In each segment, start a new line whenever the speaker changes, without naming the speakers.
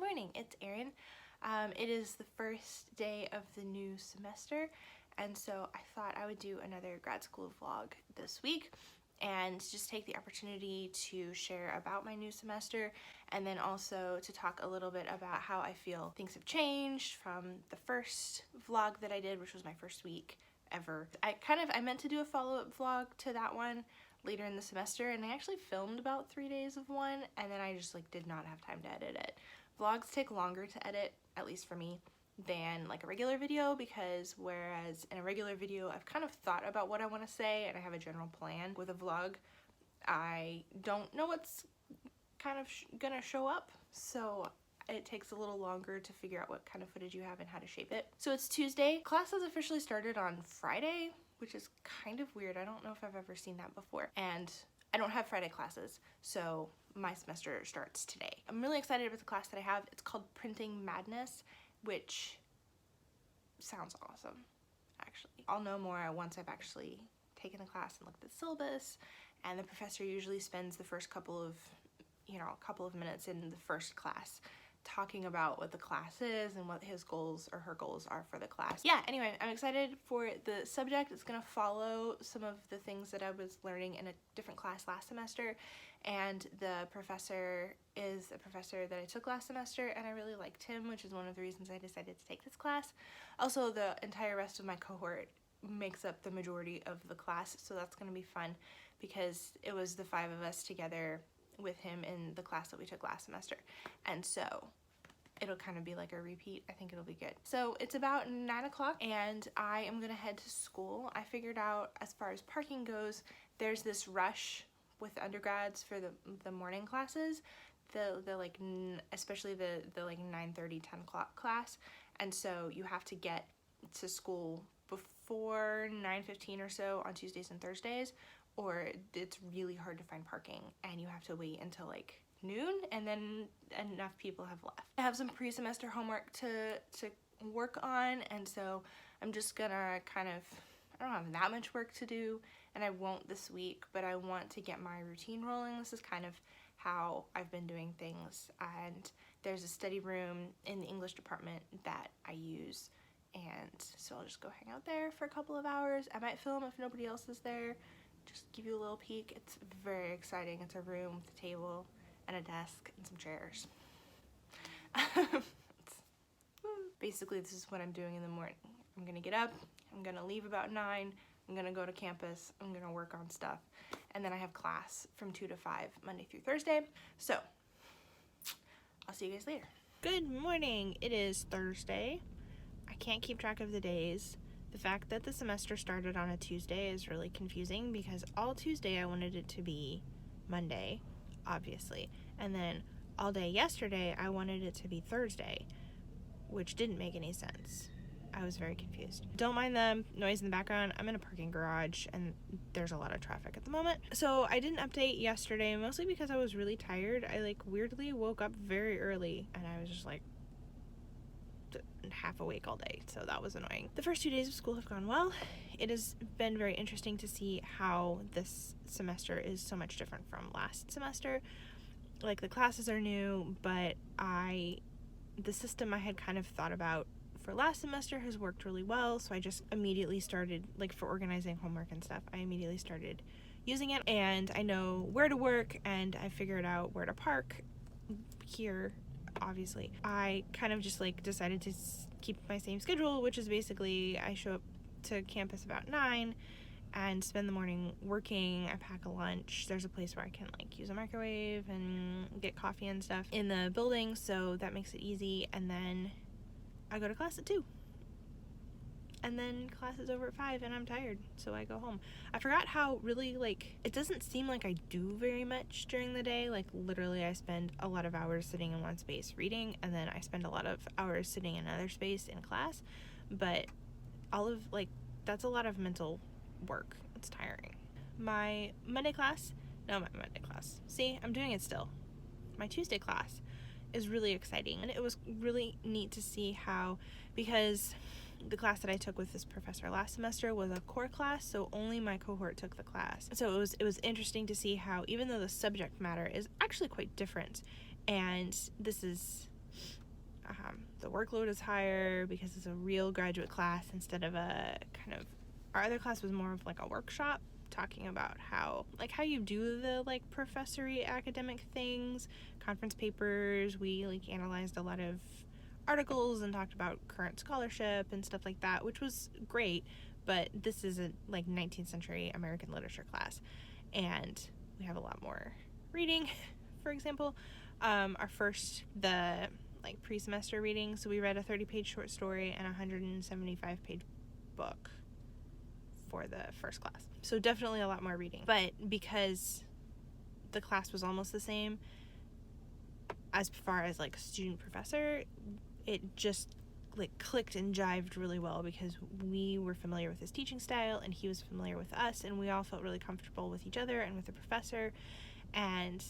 morning, it's Erin. It is the first day of the new semester, and so I thought I would do another grad school vlog this week and just take the opportunity to share about my new semester and then also to talk a little bit about how I feel things have changed from the first vlog that I did, which was my first week ever. I meant to do a follow-up vlog to that one later in the semester, and I actually filmed about 3 days of one, and then I just did not have time to edit it. Vlogs take longer to edit, at least for me, than like a regular video, because whereas in a regular video I've kind of thought about what I want to say and I have a general plan, with a vlog I don't know what's kind of gonna show up, so it takes a little longer to figure out what kind of footage you have and how to shape it. So it's Tuesday. Class has officially started on Friday, which is kind of weird. I don't know if I've ever seen that before. And I don't have Friday classes, so my semester starts today. I'm really excited about the class that I have. It's called Printing Madness, which sounds awesome, actually. I'll know more once I've actually taken the class and looked at the syllabus, and the professor usually spends the first couple of minutes in the first class talking about what the class is and what his goals or her goals are for the class. Yeah, anyway, I'm excited for the subject. It's gonna follow some of the things that I was learning in a different class last semester, and the professor is a professor that I took last semester, and I really liked him, which is one of the reasons I decided to take this class. Also, the entire rest of my cohort makes up the majority of the class, so that's gonna be fun because it was the 5 of us together with him in the class that we took last semester, and so it'll kind of be like a repeat. I think it'll be good. So it's about 9 o'clock and I am gonna head to school. I figured out, as far as parking goes, there's this rush with undergrads for the morning classes, especially the 9:30, 10 o'clock class, and so you have to get to school before 9:15 or so on Tuesdays and Thursdays, or it's really hard to find parking and you have to wait until like noon, and then enough people have left. I have some pre-semester homework to work on, and so I'm just gonna I don't have that much work to do, and I won't this week, but I want to get my routine rolling. This is kind of how I've been doing things, and there's a study room in the English department that I use, and so I'll just go hang out there for a couple of hours. I might film if nobody else is there, just give you a little peek. It's very exciting. It's a room with a table and a desk and some chairs. Basically, this is what I'm doing in the morning. I'm gonna get up, I'm gonna leave about 9, I'm gonna go to campus, I'm gonna work on stuff, and then I have class from 2 to 5 Monday through Thursday. So I'll see you guys later. Good morning. It is Thursday. I can't keep track of the days. The fact that the semester started on a Tuesday is really confusing because all Tuesday I wanted it to be Monday, obviously, and then all day yesterday I wanted it to be Thursday, which didn't make any sense. I was very confused. Don't mind the noise in the background. I'm in a parking garage and there's a lot of traffic at the moment. So I didn't update yesterday, mostly because I was really tired. I weirdly woke up very early and I was just half awake all day, so that was annoying. The first 2 days of school have gone well. It has been very interesting to see how this semester is so much different from last semester. Like, the classes are new, but the system I had kind of thought about for last semester has worked really well, so I just immediately started, for organizing homework and stuff, I immediately started using it, and I know where to work, and I figured out where to park here. Obviously, I kind of just decided to keep my same schedule, which is basically I show up to campus about 9 and spend the morning working. I pack a lunch. There's a place where I can use a microwave and get coffee and stuff in the building, so that makes it easy, and then I go to class at 2. And then class is over at 5 and I'm tired, so I go home. I forgot how really, it doesn't seem like I do very much during the day. Literally I spend a lot of hours sitting in one space reading, and then I spend a lot of hours sitting in another space in class. But that's a lot of mental work. It's tiring. My Monday class, see, I'm doing it still. My Tuesday class is really exciting, and it was really neat to see how, because the class that I took with this professor last semester was a core class, so only my cohort took the class. So it was interesting to see how, even though the subject matter is actually quite different, and this is The workload is higher because it's a real graduate class instead of a kind of, our other class was more of like a workshop talking about how you do the like professory academic things, conference papers. We like analyzed a lot of articles and talked about current scholarship and stuff like that, which was great. But this is a like 19th century American literature class, and we have a lot more reading. For example, the like pre-semester reading, so we read a 30-page short story and a 175-page book for the first class. So definitely a lot more reading. But because the class was almost the same as far as like student professor, it just like clicked and jived really well because we were familiar with his teaching style and he was familiar with us, and we all felt really comfortable with each other and with the professor. And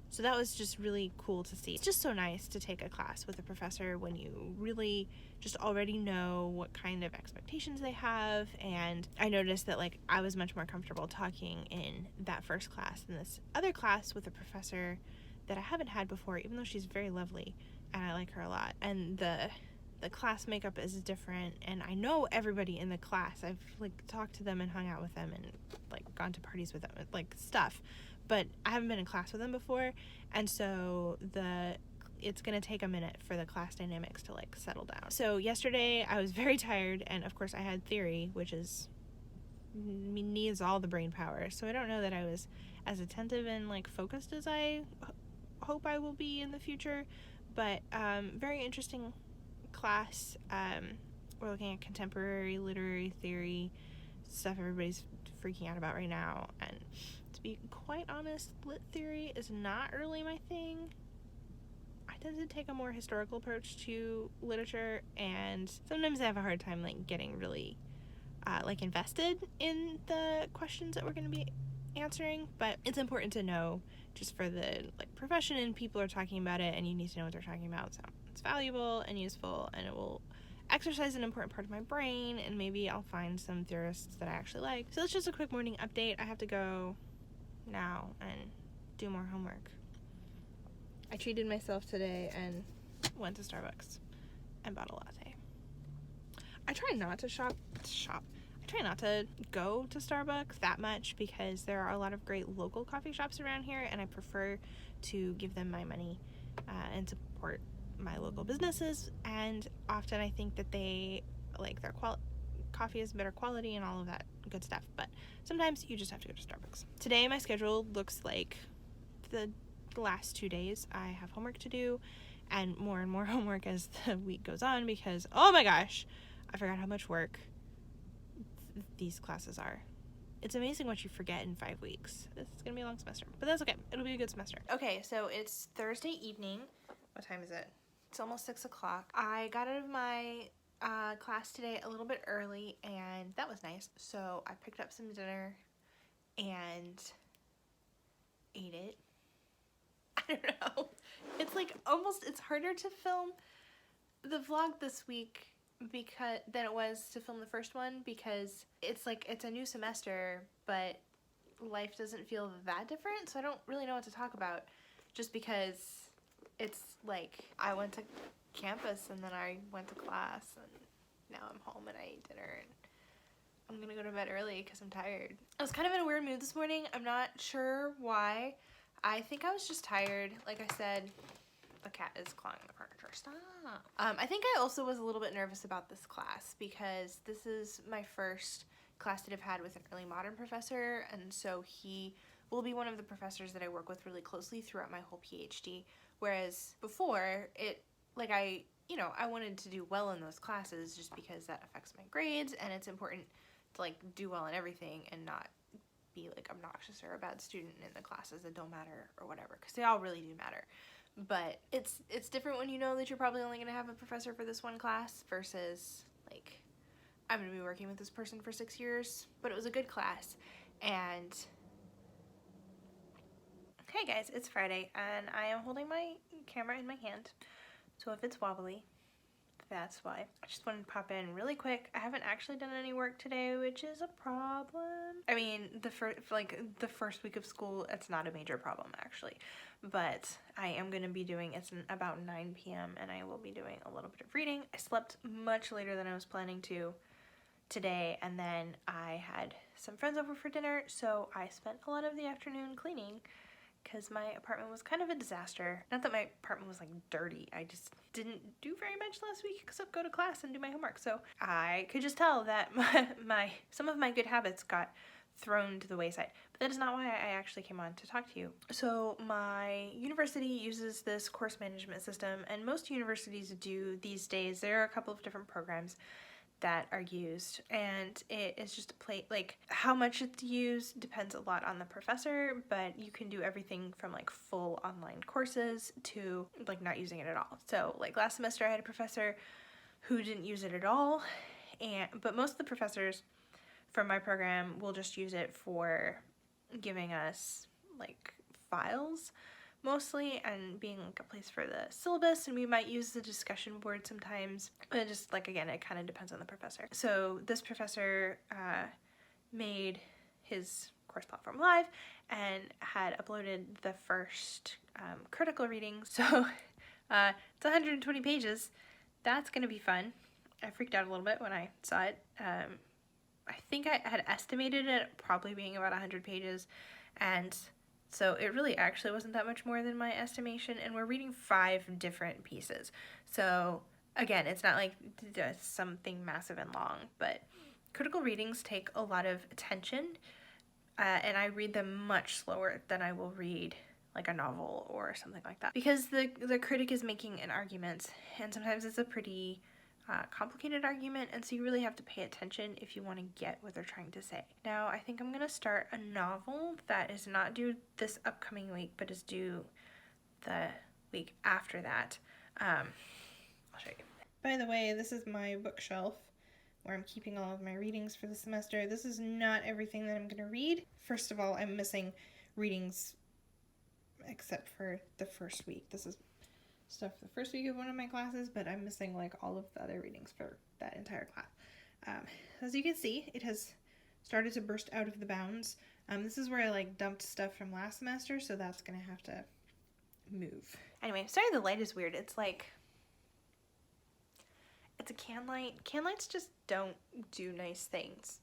so that was just really cool to see. It's just so nice to take a class with a professor when you really just already know what kind of expectations they have. And I noticed that like I was much more comfortable talking in that first class than this other class with a professor that I haven't had before, even though she's very lovely and I like her a lot. And the class makeup is different, and I know everybody in the class. I've like talked to them and hung out with them and like gone to parties with them, like stuff, but I haven't been in class with them before, and so it's gonna take a minute for the class dynamics to like settle down. So yesterday I was very tired, and of course I had theory, which needs all the brain power, so I don't know that I was as attentive and like focused as I hope I will be in the future, but very interesting class. We're looking at contemporary literary theory, stuff everybody's freaking out about right now, and to be quite honest, lit theory is not really my thing. I tend to take a more historical approach to literature, and sometimes I have a hard time like getting really like invested in the questions that we're going to be answering, but it's important to know just for the like profession, and people are talking about it and you need to know what they're talking about, so it's valuable and useful, and it will exercise an important part of my brain, and maybe I'll find some theorists that I actually like. So that's just a quick morning update. I have to go now and do more homework. I treated myself today and went to Starbucks and bought a latte. I try not to I try not to go to Starbucks that much because there are a lot of great local coffee shops around here, and I prefer to give them my money and support my local businesses. And often I think that they like their coffee is better quality and all of that good stuff, but sometimes you just have to go to Starbucks. Today my schedule looks like the last 2 days. I have homework to do, and more homework as the week goes on, because oh my gosh, I forgot how much work these classes are. It's amazing what you forget in 5 weeks. This is gonna be a long semester, but that's okay. It'll be a good semester. Okay, so it's Thursday evening. What time is it? It's almost 6 o'clock. I got out of my class today a little bit early, and that was nice. So I picked up some dinner and ate it. I don't know. It's like it's harder to film the vlog this week than it was to film the first one, because it's a new semester, but life doesn't feel that different, so I don't really know what to talk about, just because it's like I went to campus and then I went to class, and now I'm home and I ate dinner, and I'm gonna go to bed early because I'm tired. I was kind of in a weird mood this morning. I'm not sure why. I think I was just tired. Like I said, the cat is clawing the furniture. Stop. I think I also was a little bit nervous about this class because this is my first class that I've had with an early modern professor, and so he will be one of the professors that I work with really closely throughout my whole PhD, whereas before I wanted to do well in those classes just because that affects my grades, and it's important to like do well in everything and not be like obnoxious or a bad student in the classes that don't matter or whatever, because they all really do matter. But it's different when you know that you're probably only going to have a professor for this one class versus like I'm going to be working with this person for 6 years. But it was a good class. And hey guys, it's Friday and I am holding my camera in my hand, so if it's wobbly, that's why. I just wanted to pop in really quick. I haven't actually done any work today, which is a problem. I mean, the first week of school, it's not a major problem actually, but I am going to be doing, it's about 9 p.m. and I will be doing a little bit of reading. I slept much later than I was planning to today, and then I had some friends over for dinner, so I spent a lot of the afternoon cleaning because my apartment was kind of a disaster. Not that my apartment was like dirty, I just didn't do very much last week except go to class and do my homework, so I could just tell that some of my good habits got thrown to the wayside. But that is not why I actually came on to talk to you. So my university uses this course management system, and most universities do these days. There are a couple of different programs that are used, and it is just like how much it's used depends a lot on the professor, but you can do everything from like full online courses to like not using it at all. So like last semester I had a professor who didn't use it at all, but most of the professors from my program will just use it for giving us like files mostly, and being like a place for the syllabus, and we might use the discussion board sometimes. It just like, again, it kind of depends on the professor. So this professor made his course platform live and had uploaded the first critical reading. So it's 120 pages. That's gonna be fun. I freaked out a little bit when I saw it. I think I had estimated it probably being about 100 pages, and so it really actually wasn't that much more than my estimation, and we're reading 5 different pieces. So again, it's not like something massive and long, but critical readings take a lot of attention, and I read them much slower than I will read like a novel or something like that, because the critic is making an argument, and sometimes it's a pretty complicated argument, and so you really have to pay attention if you want to get what they're trying to say. Now, I think I'm going to start a novel that is not due this upcoming week, but is due the week after that. I'll show you. By the way, this is my bookshelf where I'm keeping all of my readings for the semester. This is not everything that I'm going to read. First of all, I'm missing readings except for the first week. This is stuff for the first week of one of my classes, but I'm missing like all of the other readings for that entire class. As you can see, it has started to burst out of the bounds. This is where I like dumped stuff from last semester, so that's gonna have to move. Anyway, sorry the light is weird. It's like, it's a can light. Can lights just don't do nice things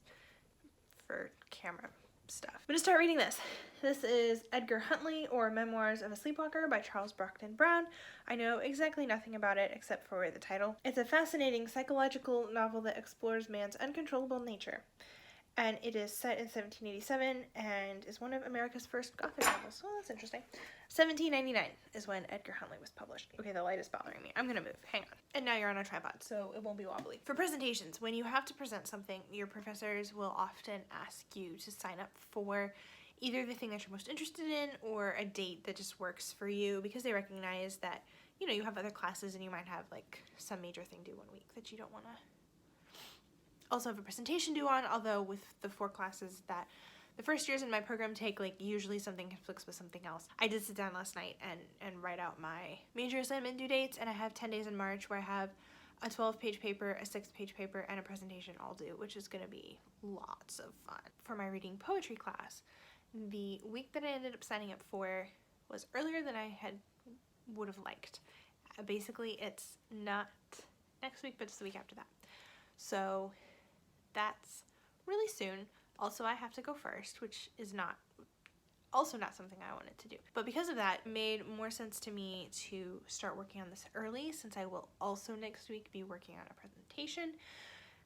for camera stuff. I'm gonna start reading this. This is Edgar Huntley, or Memoirs of a Sleepwalker by Charles Brockden Brown. I know exactly nothing about it except for the title. It's a fascinating psychological novel that explores man's uncontrollable nature, and it is set in 1787 and is one of America's first Gothic novels. Oh, that's interesting. 1799 is when Edgar Huntley was published. Okay, the light is bothering me. I'm gonna move. Hang on. And now you're on a tripod, so it won't be wobbly. For presentations, when you have to present something, your professors will often ask you to sign up for either the thing that you're most interested in or a date that just works for you, because they recognize that, you know, you have other classes and you might have like some major thing due one week that you don't want to also have a presentation due on, although with the 4 classes that the first years in my program take, like usually something conflicts with something else. I did sit down last night and write out my major assignment due dates, and I have 10 days in March where I have a 12-page paper, a 6-page paper, and a presentation all due, which is going to be lots of fun. For my reading poetry class, the week that I ended up signing up for was earlier than I would have liked. Basically, it's not next week, but it's the week after that. So that's really soon. Also, I have to go first, which is not something I wanted to do. But because of that, it made more sense to me to start working on this early, since I will also next week be working on a presentation.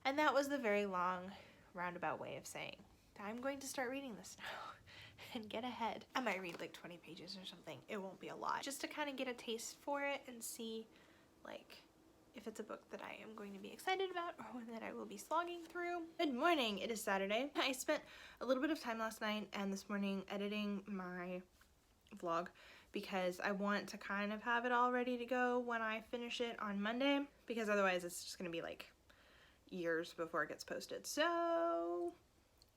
And that was the very long, roundabout way of saying, I'm going to start reading this now and get ahead. I might read like 20 pages or something. It won't be a lot. Just to kind of get a taste for it and see, like, if it's a book that I am going to be excited about or one that I will be slogging through. Good morning, it is Saturday. I spent a little bit of time last night and this morning editing my vlog, because I want to kind of have it all ready to go when I finish it on Monday, because otherwise it's just gonna be like years before it gets posted. So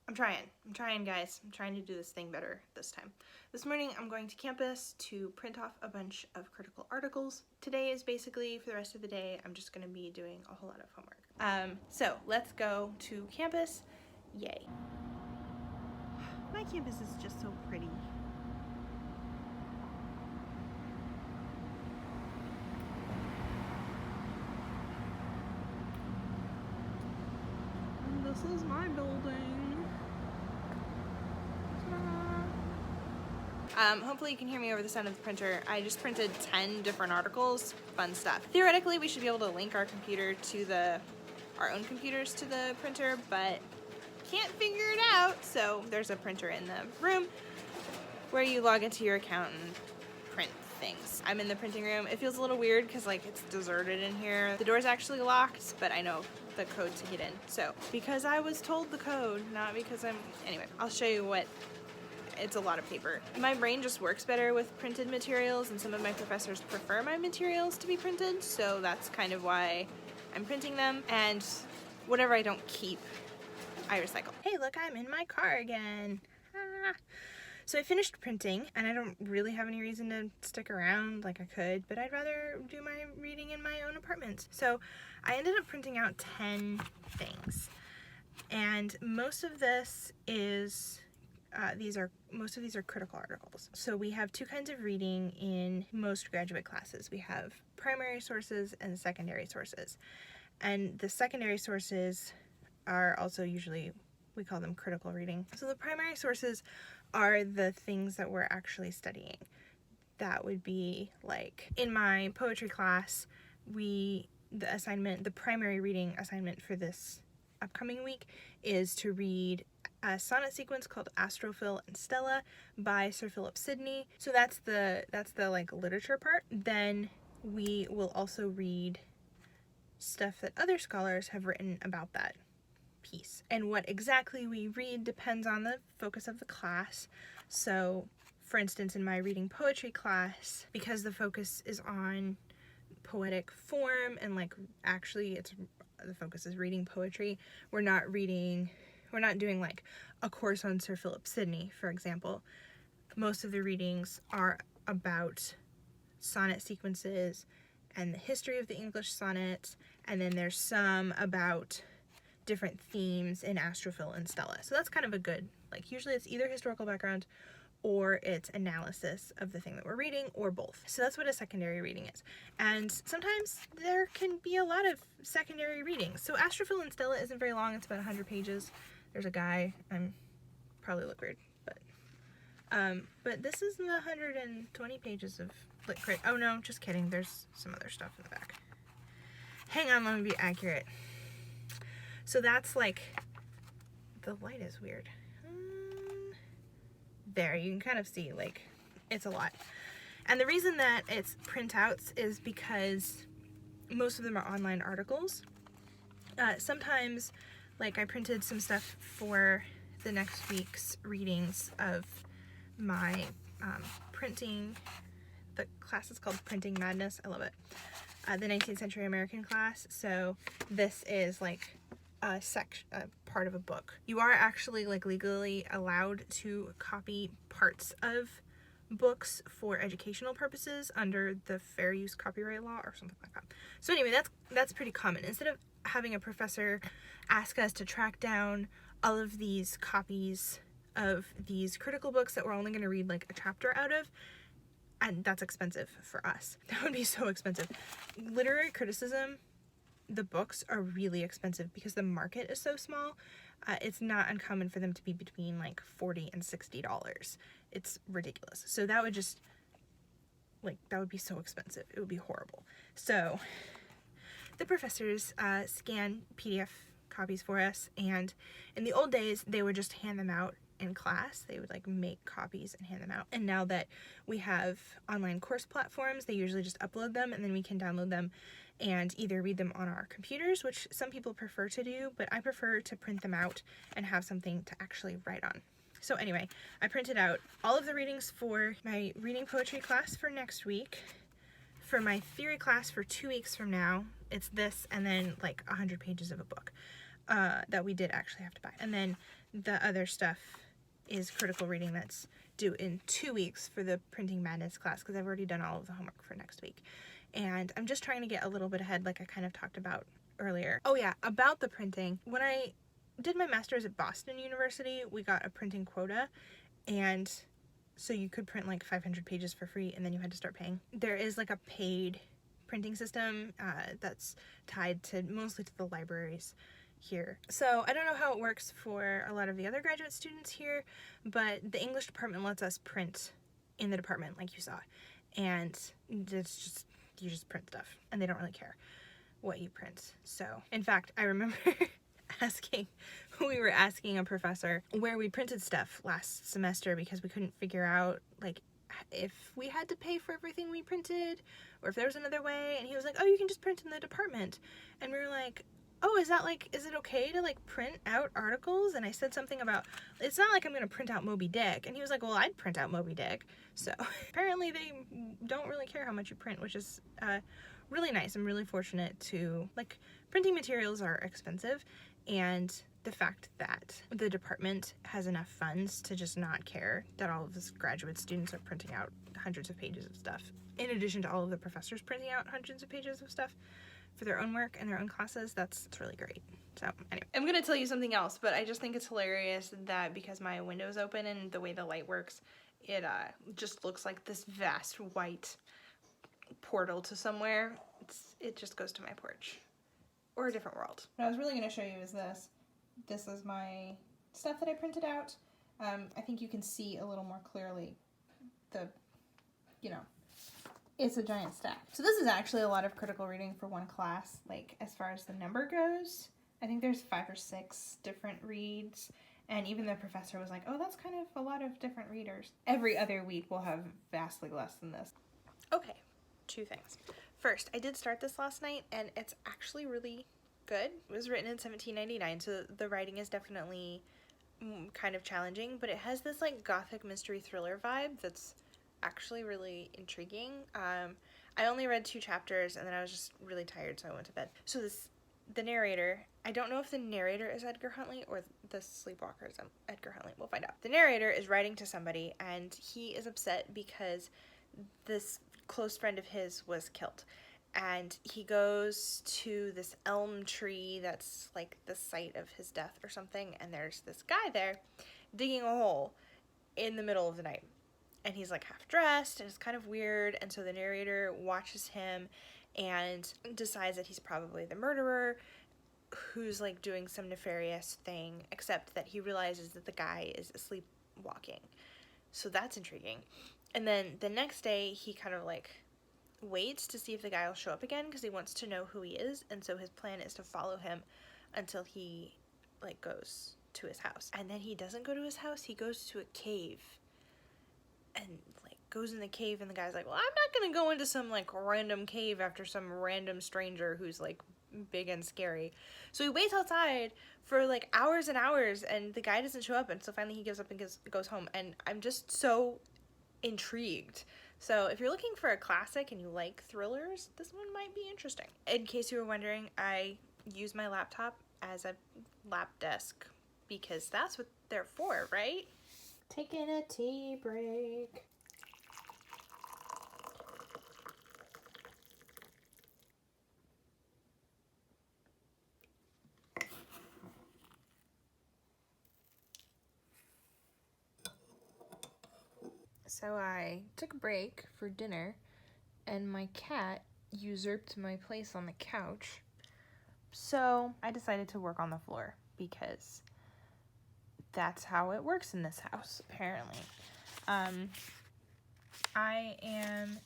I'm trying guys. I'm trying to do this thing better this time. This morning I'm going to campus to print off a bunch of critical articles. Today is basically, for the rest of the day, I'm just gonna be doing a whole lot of homework. So let's go to campus. Yay. My campus is just so pretty. And this is my building. Hopefully you can hear me over the sound of the printer. I just printed 10 different articles, fun stuff. Theoretically, we should be able to link our computer to our own computers to the printer, but can't figure it out. So there's a printer in the room where you log into your account and print things. I'm in the printing room. It feels a little weird because like it's deserted in here. The door's actually locked, but I know the code to get in. So because I was told the code, not because anyway, I'll show you what. It's a lot of paper. My brain just works better with printed materials, and some of my professors prefer my materials to be printed, so that's kind of why I'm printing them. And whatever I don't keep, I recycle. Hey, look, I'm in my car again. Ah. So I finished printing, and I don't really have any reason to stick around like I could, but I'd rather do my reading in my own apartment. So I ended up printing out 10 things, and most of this is most of these are critical articles. So we have two kinds of reading in most graduate classes. We have primary sources and secondary sources. And the secondary sources are also usually, we call them critical reading. So the primary sources are the things that we're actually studying. That would be like, in my poetry class, the primary reading assignment for this upcoming week is to read a sonnet sequence called Astrophil and Stella by Sir Philip Sidney. So that's the like literature part. Then we will also read stuff that other scholars have written about that piece. And what exactly we read depends on the focus of the class. So for instance, in my reading poetry class, because the focus is on poetic form and like actually the focus is reading poetry, we're not doing like a course on Sir Philip Sidney, for example. Most of the readings are about sonnet sequences and the history of the English sonnets, and then there's some about different themes in Astrophil and Stella. So that's kind of a good, like usually it's either historical background or it's analysis of the thing that we're reading, or both. So that's what a secondary reading is. And sometimes there can be a lot of secondary readings. So Astrophil and Stella isn't very long, it's about 100 pages. There's a guy, I'm probably look weird, but this is the 120 pages of lit crit. Oh no, just kidding, there's some other stuff in the back. Hang on, let me be accurate. So that's like, the light is weird. There, you can kind of see, like, it's a lot. And the reason that it's printouts is because most of them are online articles. Sometimes, like, I printed some stuff for the next week's readings of my printing. The class is called Printing Madness. I love it. The 19th century American class. So this is like a part of a book. You are actually like legally allowed to copy parts of books for educational purposes under the fair use copyright law or something like that. So anyway, that's pretty common. Instead of having a professor ask us to track down all of these copies of these critical books that we're only going to read like a chapter out of, and that's expensive for us. That would be so expensive. Literary criticism, the books are really expensive because the market is so small. It's not uncommon for them to be between like $40 and $60. It's ridiculous. So that would just, like, that would be so expensive. It would be horrible. So the professors scan PDF copies for us, and in the old days, they would just hand them out in class. They would like make copies and hand them out. And now that we have online course platforms, they usually just upload them and then we can download them and either read them on our computers, which some people prefer to do, but I prefer to print them out and have something to actually write on. So anyway, I printed out all of the readings for my reading poetry class for next week. For my theory class for 2 weeks from now, it's this and then like 100 pages of a book. that we did actually have to buy. And then the other stuff is critical reading that's due in 2 weeks for the Printing Madness class, because I've already done all of the homework for next week. And I'm just trying to get a little bit ahead, like I kind of talked about earlier. Oh yeah, about the printing. When I did my master's at Boston University, we got a printing quota, and so you could print like 500 pages for free, and then you had to start paying. There is like a paid printing system that's tied to mostly to the libraries here. So I don't know how it works for a lot of the other graduate students here, but the English department lets us print in the department like you saw, and it's just, you just print stuff, and they don't really care what you print. So in fact, I remember we were asking a professor where we printed stuff last semester, because we couldn't figure out like if we had to pay for everything we printed or if there was another way, and he was like, oh, you can just print in the department. And we were like, oh, is it okay to like print out articles? And I said something about, it's not like I'm gonna print out Moby Dick. And he was like, well, I'd print out Moby Dick. So apparently they don't really care how much you print, which is really nice. I'm really fortunate to, like, printing materials are expensive, and the fact that the department has enough funds to just not care that all of us graduate students are printing out hundreds of pages of stuff, in addition to all of the professors printing out hundreds of pages of stuff for their own work and their own classes, that's really great. So anyway, I'm gonna tell you something else, but I just think it's hilarious that because my window's open and the way the light works, it just looks like this vast white portal to somewhere. It just goes to my porch or a different world. What I was really going to show you is this. This is my stuff that I printed out. I think you can see a little more clearly it's a giant stack. So this is actually a lot of critical reading for one class, like as far as the number goes. I think there's 5 or 6 different reads, and even the professor was like, oh, that's kind of a lot of different readers. Every other week we'll have vastly less than this. Okay, 2 things. First, I did start this last night, and it's actually really good. It was written in 1799, so the writing is definitely kind of challenging, but it has this like gothic mystery thriller vibe that's actually really intriguing. I only read 2 chapters, and then I was just really tired, so I went to bed. So the narrator, I don't know if the narrator is Edgar Huntley or the sleepwalker is Edgar Huntley. We'll find out. The narrator is writing to somebody, and he is upset because this close friend of his was killed, and he goes to this elm tree that's like the site of his death or something, and there's this guy there digging a hole in the middle of the night, and he's like half dressed, and it's kind of weird. And so the narrator watches him and decides that he's probably the murderer who's like doing some nefarious thing, except that he realizes that the guy is sleepwalking. So that's intriguing. And then the next day, he kind of like waits to see if the guy will show up again, because he wants to know who he is. And so his plan is to follow him until he like goes to his house. And then he doesn't go to his house. He goes to a cave and like goes in the cave, and the guy's like, well, I'm not gonna go into some like random cave after some random stranger who's like big and scary. So he waits outside for like hours and hours, and the guy doesn't show up, and so finally he gives up and goes home. And I'm just so intrigued. So if you're looking for a classic and you like thrillers, this one might be interesting. In case you were wondering, I use my laptop as a lap desk because that's what they're for, right? Taking a tea break. So I took a break for dinner, and my cat usurped my place on the couch. So I decided to work on the floor, because that's how it works in this house, apparently. I am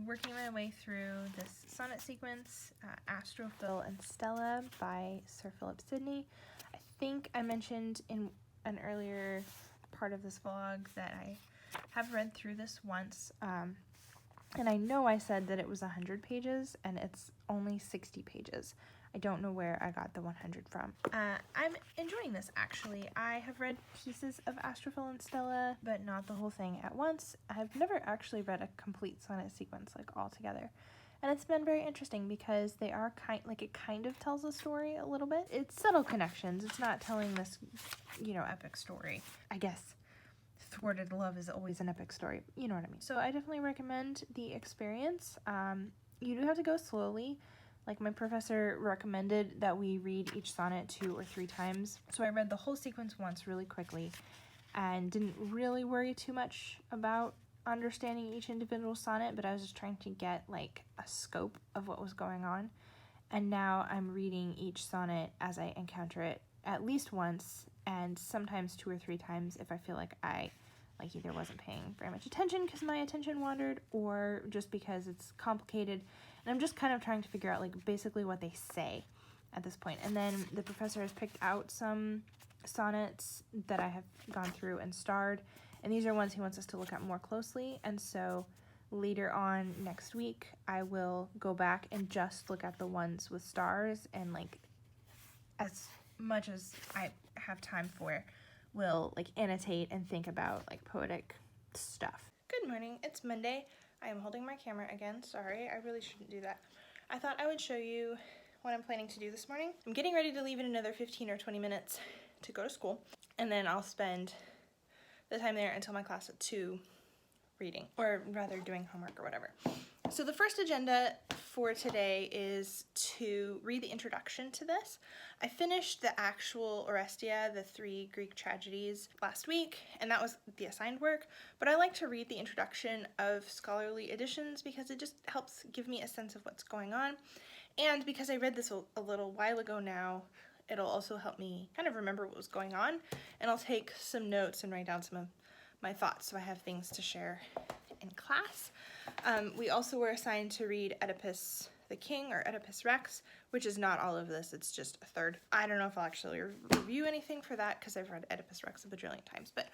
working my way through this sonnet sequence, Astrophil and Stella by Sir Philip Sidney. I think I mentioned in an earlier part of this vlog that I have read through this once, and I know I said that it was 100 pages, and it's only 60 pages. I don't know where I got the 100 from. I'm enjoying this, actually. I have read pieces of Astrophil and Stella, but not the whole thing at once. I've never actually read a complete sonnet sequence, like, all together. And it's been very interesting because they are it kind of tells a story a little bit. It's subtle connections. It's not telling this, epic story. I guess thwarted love is always an epic story. You know what I mean. So I definitely recommend the experience. You do have to go slowly. Like, my professor recommended that we read each sonnet 2 or 3 times. So I read the whole sequence once really quickly and didn't really worry too much about understanding each individual sonnet, but I was just trying to get like a scope of what was going on. And now I'm reading each sonnet as I encounter it at least once, and sometimes 2 or 3 times if I feel like I either wasn't paying very much attention because my attention wandered, or just because it's complicated. And I'm just kind of trying to figure out basically what they say at this point. And then the professor has picked out some sonnets that I have gone through and starred, and these are ones he wants us to look at more closely. And so later on next week, I will go back and just look at the ones with stars, and as much as I have time for, will annotate and think about poetic stuff. Good morning, it's Monday. I am holding my camera again. Sorry, I really shouldn't do that. I thought I would show you what I'm planning to do this morning. I'm getting ready to leave in another 15 or 20 minutes to go to school, and then I'll spend the time there until my class at 2 reading, or rather doing homework or whatever. So the first agenda for today is to read the introduction to this. I finished the actual Orestia, the 3 Greek tragedies, last week, and that was the assigned work, but I like to read the introduction of scholarly editions because it just helps give me a sense of what's going on. And because I read this a little while ago now, it'll also help me kind of remember what was going on, and I'll take some notes and write down some of my thoughts so I have things to share in class. We also were assigned to read Oedipus the King, or Oedipus Rex, which is not all of this, it's just a third. I don't know if I'll actually review anything for that because I've read Oedipus Rex a bajillion times, but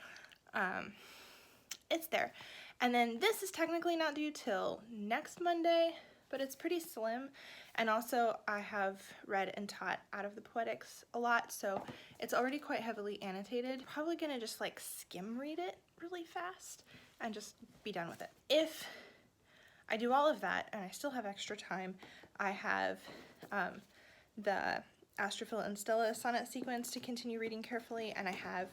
it's there. And then this is technically not due till next Monday, but it's pretty slim. And also I have read and taught out of the Poetics a lot, so it's already quite heavily annotated. Probably gonna just skim read it really fast and just be done with it. If I do all of that and I still have extra time, I have the Astrophil and Stella sonnet sequence to continue reading carefully, and I have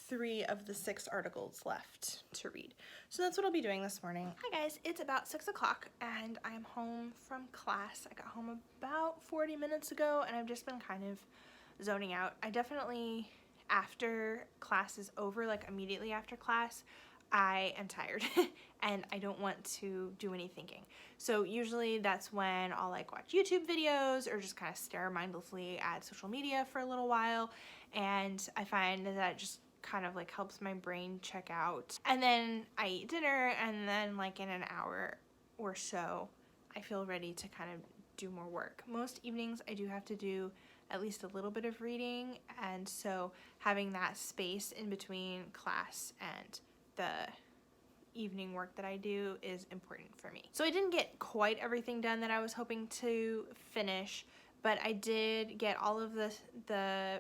3 of the 6 articles left to read. So that's what I'll be doing this morning. Hi guys, it's about 6 o'clock and I'm home from class. I got home about 40 minutes ago and I've just been kind of zoning out. I definitely, after class is over, immediately after class, I am tired and I don't want to do any thinking. So usually that's when I'll watch YouTube videos or just kind of stare mindlessly at social media for a little while, and I find that just kind of helps my brain check out. And then I eat dinner, and then in an hour or so I feel ready to kind of do more work. Most evenings I do have to do at least a little bit of reading, and so having that space in between class and the evening work that I do is important for me. So I didn't get quite everything done that I was hoping to finish, but I did get all of the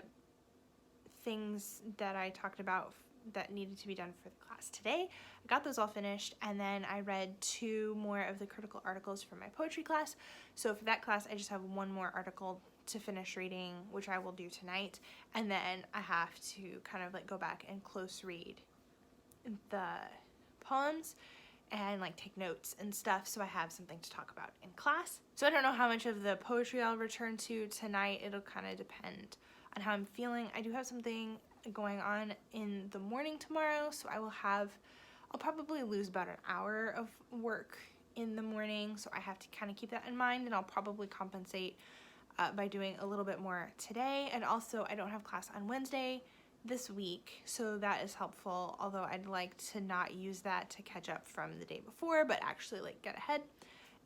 things that I talked about that needed to be done for the class today. I got those all finished, and then I read 2 more of the critical articles for my poetry class. So for that class, I just have 1 more article to finish reading, which I will do tonight, and then I have to kind of go back and close read the poems and take notes and stuff, so I have something to talk about in class. So I don't know how much of the poetry I'll return to tonight. It'll kind of depend on how I'm feeling. I do have something going on in the morning tomorrow, so I'll probably lose about an hour of work in the morning, so I have to kind of keep that in mind, and I'll probably compensate by doing a little bit more today. And also I don't have class on Wednesday this week, so that is helpful, although I'd like to not use that to catch up from the day before, but actually get ahead.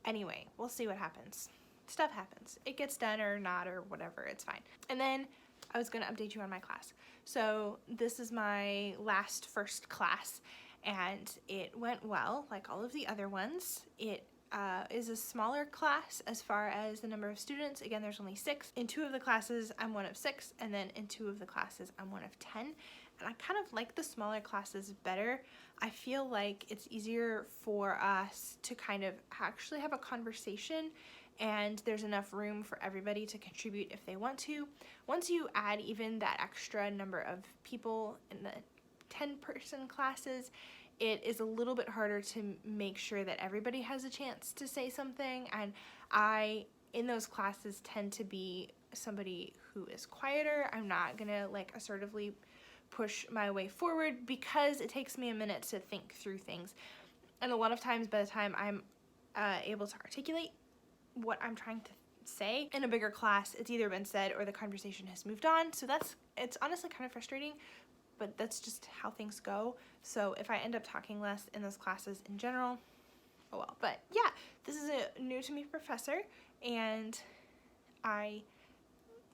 Anyway, we'll see what happens. Stuff happens. It gets done or not or whatever, it's fine. And then I was gonna update you on my class. So this is my first class, and it went well, like all of the other ones. It is a smaller class as far as the number of students. Again, there's only 6. In 2 of the classes, I'm one of 6, and then in 2 of the classes, I'm one of 10. and I kind of like the smaller classes better. I feel like it's easier for us to kind of actually have a conversation, and there's enough room for everybody to contribute if they want to. Once you add even that extra number of people in the 10-person classes, it is a little bit harder to make sure that everybody has a chance to say something, and I, in those classes, tend to be somebody who is quieter. I'm not gonna like assertively push my way forward because it takes me a minute to think through things, and a lot of times by the time I'm able to articulate what I'm trying to say in a bigger class, it's either been said or the conversation has moved on. So it's honestly kind of frustrating, but that's just how things go. So if I end up talking less in those classes in general, oh well. But yeah, this is a new to me professor, and I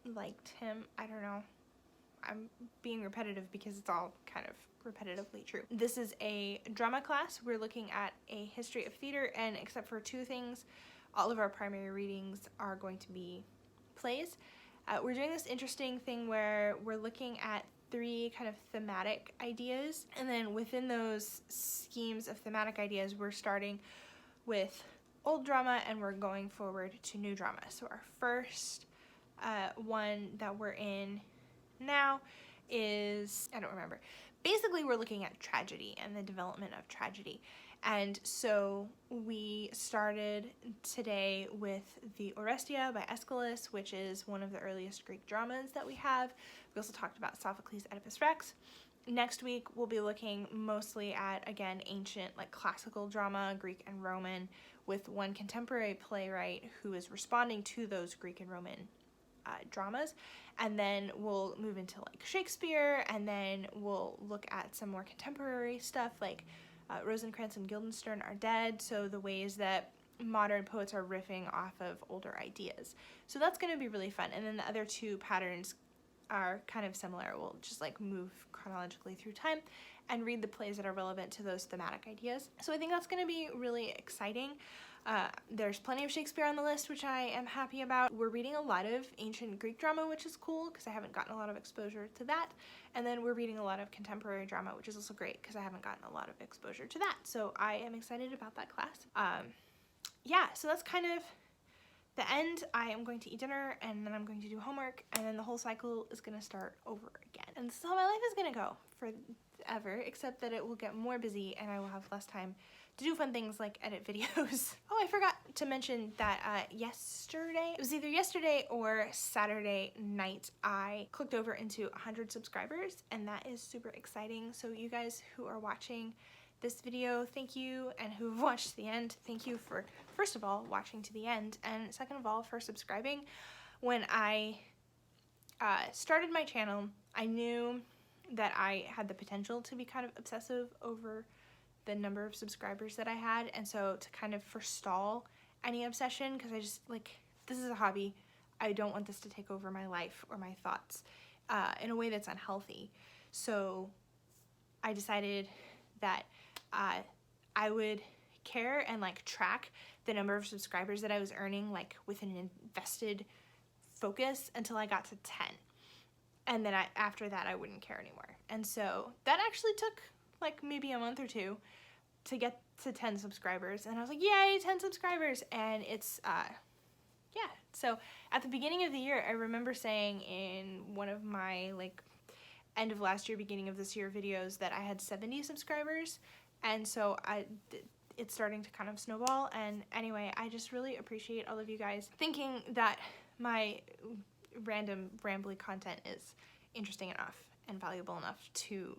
liked him. I don't know, I'm being repetitive because it's all kind of repetitively true. This is a drama class. We're looking at a history of theater, and except for 2 things, all of our primary readings are going to be plays. We're doing this interesting thing where we're looking at 3 kind of thematic ideas, and then within those schemes of thematic ideas, we're starting with old drama and we're going forward to new drama. So our first one that we're in now is, I don't remember. Basically, we're looking at tragedy and the development of tragedy. And so we started today with the Orestia by Aeschylus, which is one of the earliest Greek dramas that we have. We also talked about Sophocles' Oedipus Rex. Next week, we'll be looking mostly at, again, ancient, like classical drama, Greek and Roman, with one contemporary playwright who is responding to those Greek and Roman dramas. And then we'll move into like Shakespeare, and then we'll look at some more contemporary stuff like Rosencrantz and Guildenstern are dead, so the ways that modern poets are riffing off of older ideas. So that's going to be really fun. And then the other 2 patterns are kind of similar. We'll just like move chronologically through time and read the plays that are relevant to those thematic ideas. So I think that's going to be really exciting. There's plenty of Shakespeare on the list, which I am happy about. We're reading a lot of ancient Greek drama, which is cool because I haven't gotten a lot of exposure to that. And then we're reading a lot of contemporary drama, which is also great because I haven't gotten a lot of exposure to that. So I am excited about that class. Yeah, so that's kind of the end. I am going to eat dinner, and then I'm going to do homework, and then the whole cycle is going to start over again. And this is how my life is going to go forever, except that it will get more busy and I will have less time to do fun things like edit videos. Oh, I forgot to mention that yesterday, it was either yesterday or Saturday night, I clicked over into 100 subscribers, and that is super exciting. So you guys who are watching this video, thank you, and who've watched to the end, thank you for, first of all, watching to the end, and second of all, for subscribing. When I started my channel, I knew that I had the potential to be kind of obsessive over the number of subscribers that I had, and so to kind of forestall any obsession, because I just, like, this is a hobby, I don't want this to take over my life or my thoughts in a way that's unhealthy. So I decided that I would care and like track the number of subscribers that I was earning, like with an invested focus, until I got to 10. And then after that, I wouldn't care anymore. And so that actually took like maybe a month or 2 to get to 10 subscribers. And I was like, yay, 10 subscribers. And it's, yeah. So at the beginning of the year, I remember saying in one of my like end of last year, beginning of this year videos that I had 70 subscribers. And so it's starting to kind of snowball. And anyway, I just really appreciate all of you guys thinking that my random rambly content is interesting enough and valuable enough to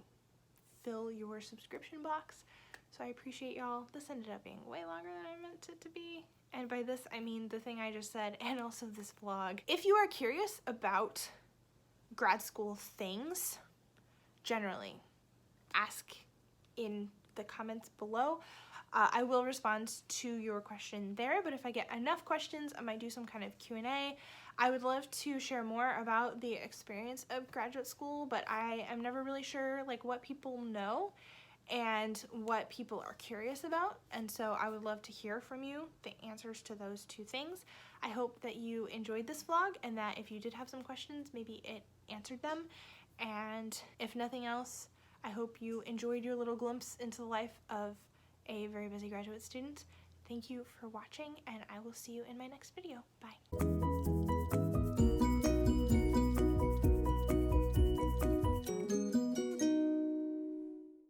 fill your subscription box. So I appreciate y'all. This ended up being way longer than I meant it to be. And by this, I mean the thing I just said, and also this vlog. If you are curious about grad school things, generally, ask in the comments below. I will respond to your question there, but if I get enough questions, I might do some kind of Q&A. I would love to share more about the experience of graduate school, but I am never really sure like what people know and what people are curious about, and so I would love to hear from you the answers to those 2 things. I hope that you enjoyed this vlog, and that if you did have some questions, maybe it answered them. And if nothing else, I hope you enjoyed your little glimpse into the life of a very busy graduate student. Thank you for watching, and I will see you in my next video. Bye.